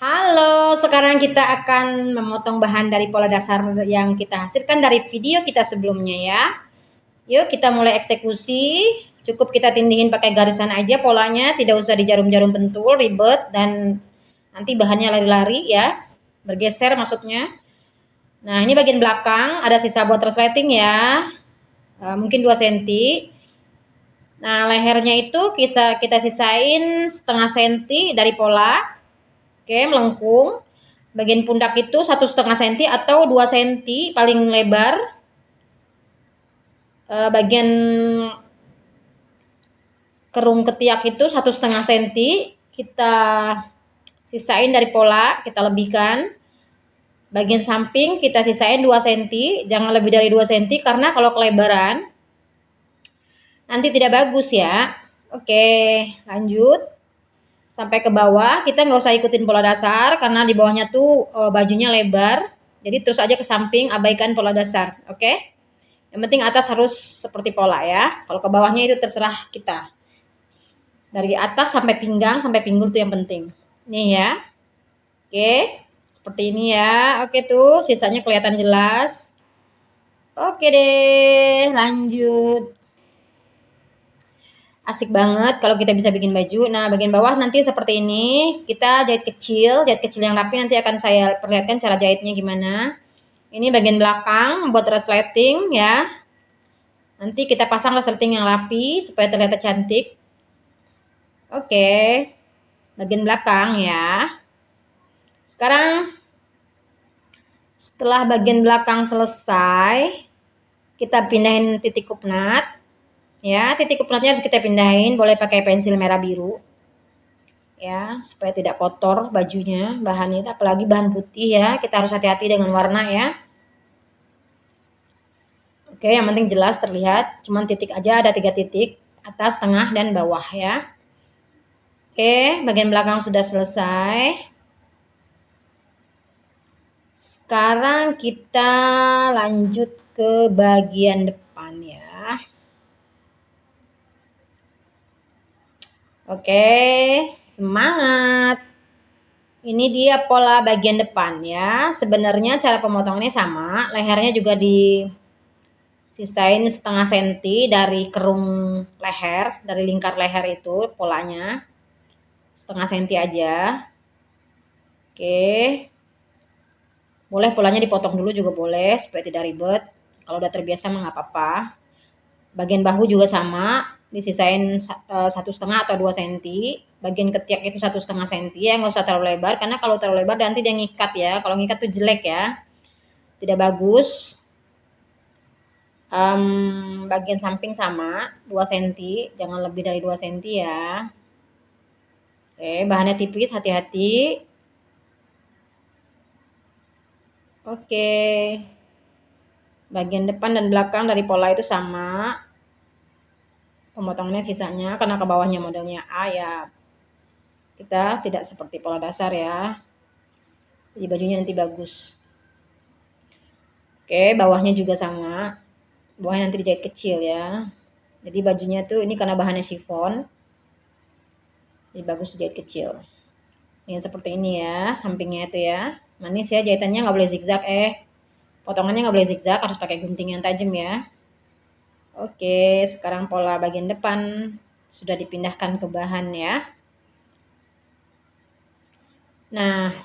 Halo, sekarang kita akan memotong bahan dari pola dasar yang kita hasilkan dari video kita sebelumnya ya. Yuk kita mulai eksekusi. Cukup kita tindihin pakai garisan aja polanya, tidak usah di jarum-jarum pentul, ribet dan nanti bahannya lari-lari ya. Bergeser maksudnya. Nah, ini bagian belakang ada sisa buat resleting ya. Mungkin 2 cm. Nah, lehernya itu kita sisain setengah senti dari pola. Oke, melengkung. Bagian pundak itu 1,5 cm atau 2 cm paling lebar. Bagian kerung ketiak itu 1,5 cm kita sisain dari pola, kita lebihkan. Bagian samping kita sisain 2 cm, jangan lebih dari 2 cm karena kalau kelebaran nanti tidak bagus ya. Oke, lanjut sampai ke bawah. Kita nggak usah ikutin pola dasar karena di bawahnya tuh bajunya lebar, jadi terus aja ke samping, abaikan pola dasar. Oke, yang penting atas harus seperti pola ya, kalau ke bawahnya itu terserah kita. Dari atas sampai pinggang sampai pinggul tuh yang penting nih ya. Oke, seperti ini ya. Oke tuh sisanya kelihatan jelas. Oke deh, lanjut. Asik banget kalau kita bisa bikin baju. Nah, bagian bawah nanti seperti ini. Kita jahit kecil yang rapi. Nanti akan saya perlihatkan cara jahitnya gimana. Ini bagian belakang buat resleting ya. Nanti kita pasang resleting yang rapi supaya terlihat cantik. Oke, bagian belakang ya. Sekarang setelah bagian belakang selesai, kita pindahin titik kupnat. Ya, titik kupnatnya harus kita pindahin, boleh pakai pensil merah biru. Ya, supaya tidak kotor bajunya, bahannya apalagi bahan putih ya. Kita harus hati-hati dengan warna ya. Oke, yang penting jelas terlihat, cuman titik aja, ada 3 titik, atas, tengah, dan bawah ya. Oke, bagian belakang sudah selesai. Sekarang kita lanjut ke bagian depan ya. Oke, semangat. Ini dia pola bagian depan ya. Sebenarnya cara pemotongannya sama, lehernya juga disisain setengah senti dari kerung leher, dari lingkar leher itu polanya. Setengah senti aja. Oke. Boleh polanya dipotong dulu juga boleh supaya tidak ribet. Kalau udah terbiasa mah nggak apa-apa. Bagian bahu juga sama, disisain 1,5 atau 2 cm. Bagian ketiak itu 1,5 cm ya, nggak usah terlalu lebar karena kalau terlalu lebar nanti dia ngikat ya. Kalau ngikat tuh jelek ya, tidak bagus. Bagian samping sama 2 cm, jangan lebih dari 2 cm ya. Oke, bahannya tipis, hati-hati. Oke, bagian depan dan belakang dari pola itu sama. Pemotongannya sisanya karena ke bawahnya modelnya A ya, kita tidak seperti pola dasar ya, jadi bajunya nanti bagus. Oke, bawahnya juga sama, bawahnya nanti dijahit kecil ya, jadi bajunya tuh ini karena bahannya chiffon, jadi bagus dijahit kecil. Ini seperti ini ya, sampingnya itu ya, manis ya, jahitannya nggak boleh zigzag, potongannya nggak boleh zigzag, harus pakai gunting yang tajam ya. Oke, sekarang pola bagian depan sudah dipindahkan ke bahan ya. Nah,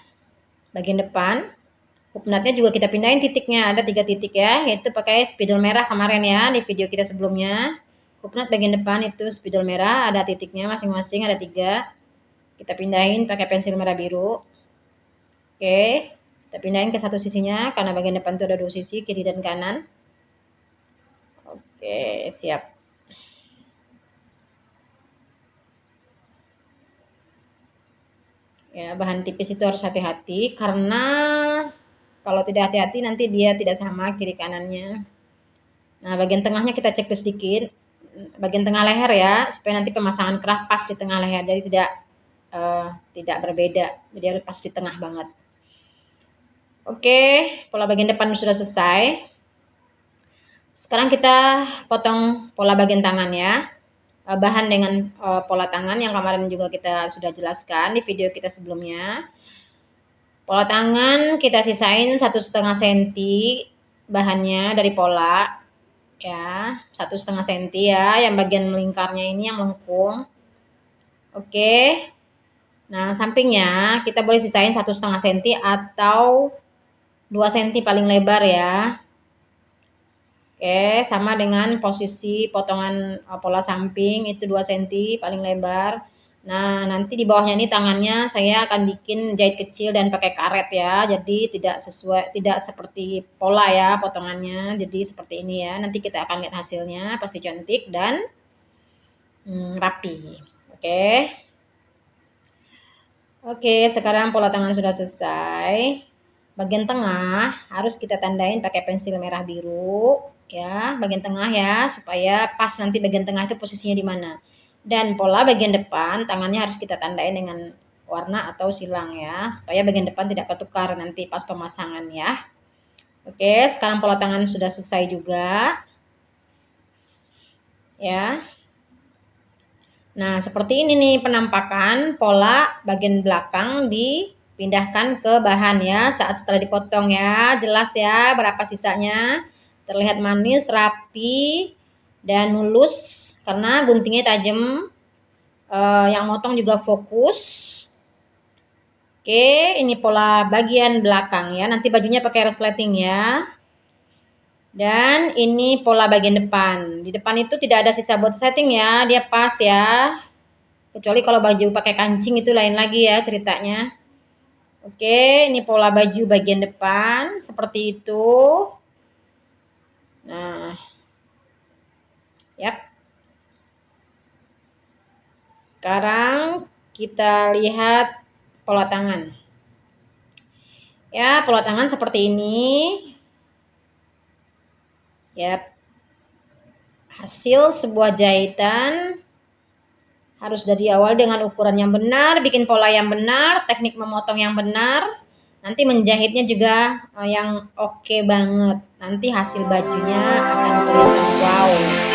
bagian depan kupnatnya juga kita pindahin titiknya, ada 3 titik ya, yaitu pakai spidol merah kemarin ya di video kita sebelumnya. Kupnat bagian depan itu spidol merah, ada titiknya masing-masing, ada 3. Kita pindahin pakai pensil merah biru. Oke, kita pindahin ke satu sisinya karena bagian depan itu ada 2 sisi, kiri dan kanan. Oke, siap. Ya, bahan tipis itu harus hati-hati karena kalau tidak hati-hati nanti dia tidak sama kiri kanannya. Nah, bagian tengahnya kita cek sedikit, bagian tengah leher ya, supaya nanti pemasangan kerah pas di tengah leher, jadi tidak berbeda, jadi harus pas di tengah banget. Oke, pola bagian depan sudah selesai. Sekarang kita potong pola bagian tangan ya. Bahan dengan pola tangan yang kemarin juga kita sudah jelaskan di video kita sebelumnya. Pola tangan kita sisain 1,5 cm bahannya dari pola ya, 1,5 cm ya, yang bagian melingkarnya ini yang melengkung. Oke. Nah, sampingnya kita boleh sisain 1,5 cm atau 2 cm paling lebar ya. Oke, sama dengan posisi potongan pola samping itu 2 cm paling lebar. Nah, nanti di bawahnya ini tangannya saya akan bikin jahit kecil dan pakai karet ya. Jadi tidak seperti pola ya potongannya. Jadi seperti ini ya. Nanti kita akan lihat hasilnya, pasti cantik dan rapi. Oke. Oke, sekarang pola tangan sudah selesai. Bagian tengah harus kita tandain pakai pensil merah biru ya, bagian tengah ya, supaya pas nanti bagian tengah itu posisinya di mana. Dan pola bagian depan tangannya harus kita tandain dengan warna atau silang ya, supaya bagian depan tidak ketukar nanti pas pemasangan ya. Oke, sekarang pola tangan sudah selesai juga. Ya. Nah, seperti ini nih penampakan pola bagian belakang dipindahkan ke bahan ya saat setelah dipotong ya. Jelas ya berapa sisanya. Terlihat manis, rapi, dan mulus karena guntingnya tajam. Yang motong juga fokus. Oke, ini pola bagian belakang ya. Nanti bajunya pakai resleting ya. Dan ini pola bagian depan. Di depan itu tidak ada sisa buat setting ya, dia pas ya. Kecuali kalau baju pakai kancing itu lain lagi ya ceritanya. Oke, ini pola baju bagian depan seperti itu. Nah, yap. Sekarang kita lihat pola tangan. Ya, pola tangan seperti ini. Yap. Hasil sebuah jahitan harus dari awal dengan ukuran yang benar, bikin pola yang benar, teknik memotong yang benar, nanti menjahitnya juga yang oke banget. Nanti hasil bajunya akan kelihatan wow.